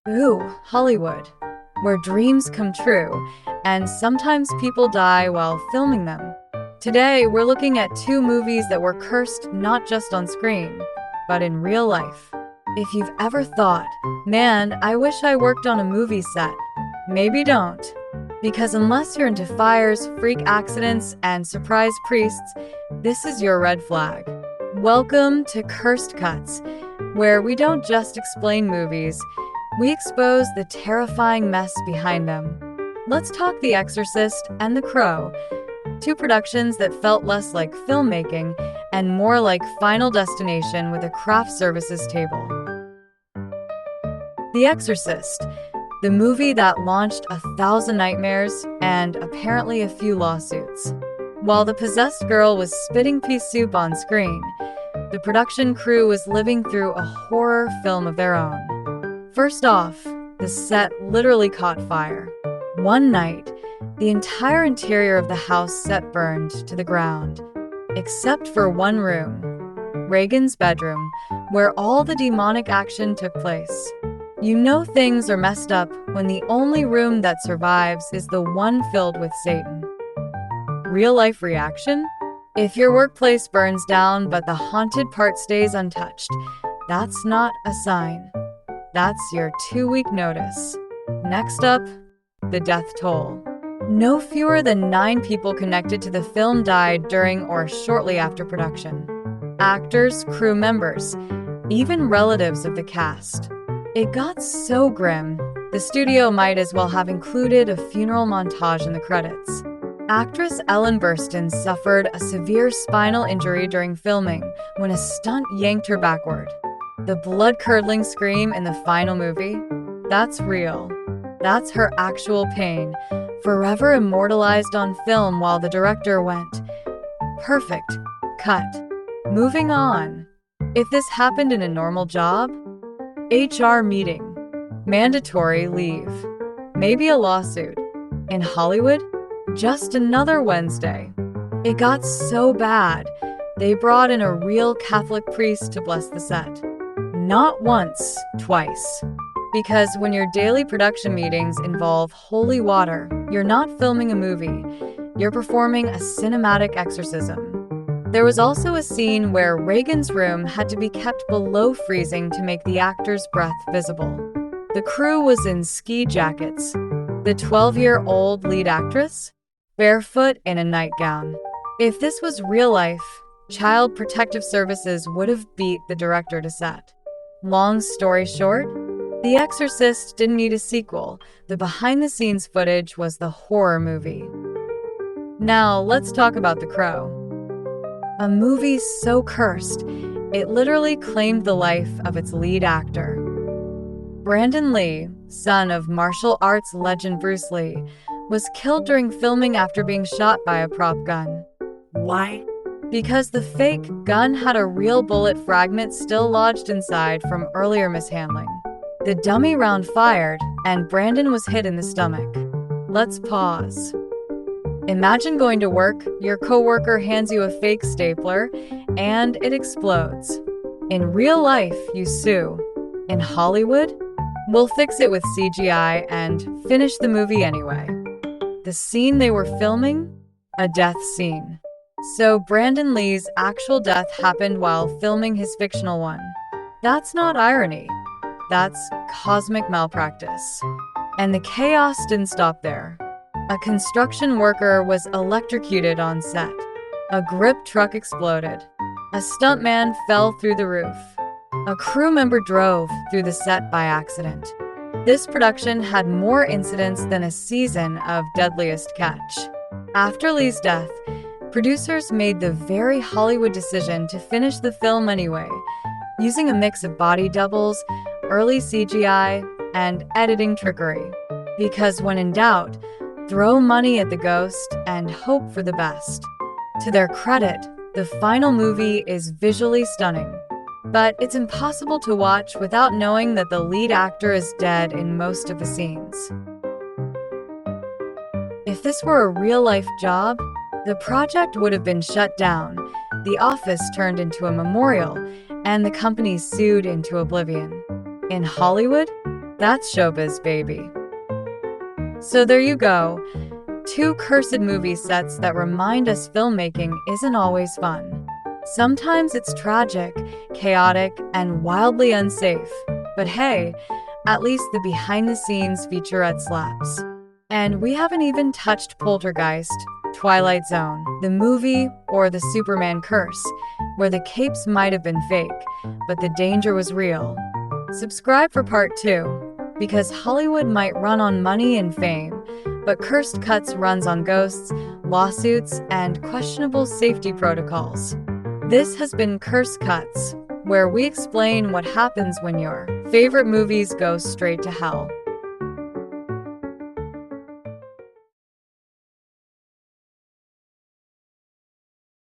Ooh, Hollywood, where dreams come true, and sometimes people die while filming them. Today, we're looking at two movies that were cursed not just on screen, but in real life. If you've ever thought, man, I wish I worked on a movie set, maybe don't. Because unless you're into fires, freak accidents, and surprise priests, this is your red flag. Welcome to Cursed Cuts, where we don't just explain movies, we expose the terrifying mess behind them. Let's talk The Exorcist and The Crow, two productions that felt less like filmmaking and more like Final Destination with a craft services table. The Exorcist, the movie that launched 1,000 nightmares and apparently a few lawsuits. While the possessed girl was spitting pea soup on screen, the production crew was living through a horror film of their own. First off, the set literally caught fire. One night, the entire interior of the house set burned to the ground, except for one room, Reagan's bedroom, where all the demonic action took place. You know things are messed up when the only room that survives is the one filled with Satan. Real-life reaction? If your workplace burns down but the haunted part stays untouched, that's not a sign. That's your 2-week notice. Next up, the death toll. No fewer than 9 people connected to the film died during or shortly after production. Actors, crew members, even relatives of the cast. It got so grim, the studio might as well have included a funeral montage in the credits. Actress Ellen Burstyn suffered a severe spinal injury during filming when a stunt yanked her backward. The blood-curdling scream in the final movie? That's real. That's her actual pain, forever immortalized on film while the director went, "Perfect. Cut." Moving on. If this happened in a normal job? HR meeting. Mandatory leave. Maybe a lawsuit. In Hollywood? Just another Wednesday. It got so bad, they brought in a real Catholic priest to bless the set. Not once, twice. Because when your daily production meetings involve holy water, you're not filming a movie, you're performing a cinematic exorcism. There was also a scene where Reagan's room had to be kept below freezing to make the actor's breath visible. The crew was in ski jackets. The 12-year-old lead actress? Barefoot in a nightgown. If this was real life, Child Protective Services would have beat the director to set. Long story short, The Exorcist didn't need a sequel. The behind-the-scenes footage was the horror movie. Now, let's talk about The Crow. A movie so cursed, it literally claimed the life of its lead actor. Brandon Lee, son of martial arts legend Bruce Lee, was killed during filming after being shot by a prop gun. Why? Because the fake gun had a real bullet fragment still lodged inside from earlier mishandling. The dummy round fired, and Brandon was hit in the stomach. Let's pause. Imagine going to work, your coworker hands you a fake stapler, and it explodes. In real life, you sue. In Hollywood, we'll fix it with CGI and finish the movie anyway. The scene they were filming? A death scene. So Brandon Lee's actual death happened while filming his fictional one. That's not irony. That's cosmic malpractice. And the chaos didn't stop there. A construction worker was electrocuted on set. A grip truck exploded. A stuntman fell through the roof. A crew member drove through the set by accident. This production had more incidents than a season of Deadliest Catch. After Lee's death, producers made the very Hollywood decision to finish the film anyway, using a mix of body doubles, early CGI, and editing trickery. Because when in doubt, throw money at the ghost and hope for the best. To their credit, the final movie is visually stunning. But it's impossible to watch without knowing that the lead actor is dead in most of the scenes. If this were a real-life job, the project would have been shut down, the office turned into a memorial, and the company sued into oblivion. In Hollywood, That's showbiz, baby. So there you go. Two cursed movie sets that remind us filmmaking isn't always fun. Sometimes it's tragic, chaotic, and wildly unsafe. But hey, at least the behind-the-scenes featurette slaps. And we haven't even touched Poltergeist, Twilight Zone, the movie, or the Superman curse, where the capes might have been fake, but the danger was real. Subscribe for part 2, because Hollywood might run on money and fame, but Cursed Cuts runs on ghosts, lawsuits, and questionable safety protocols. This has been Cursed Cuts, where we explain what happens when your favorite movies go straight to hell.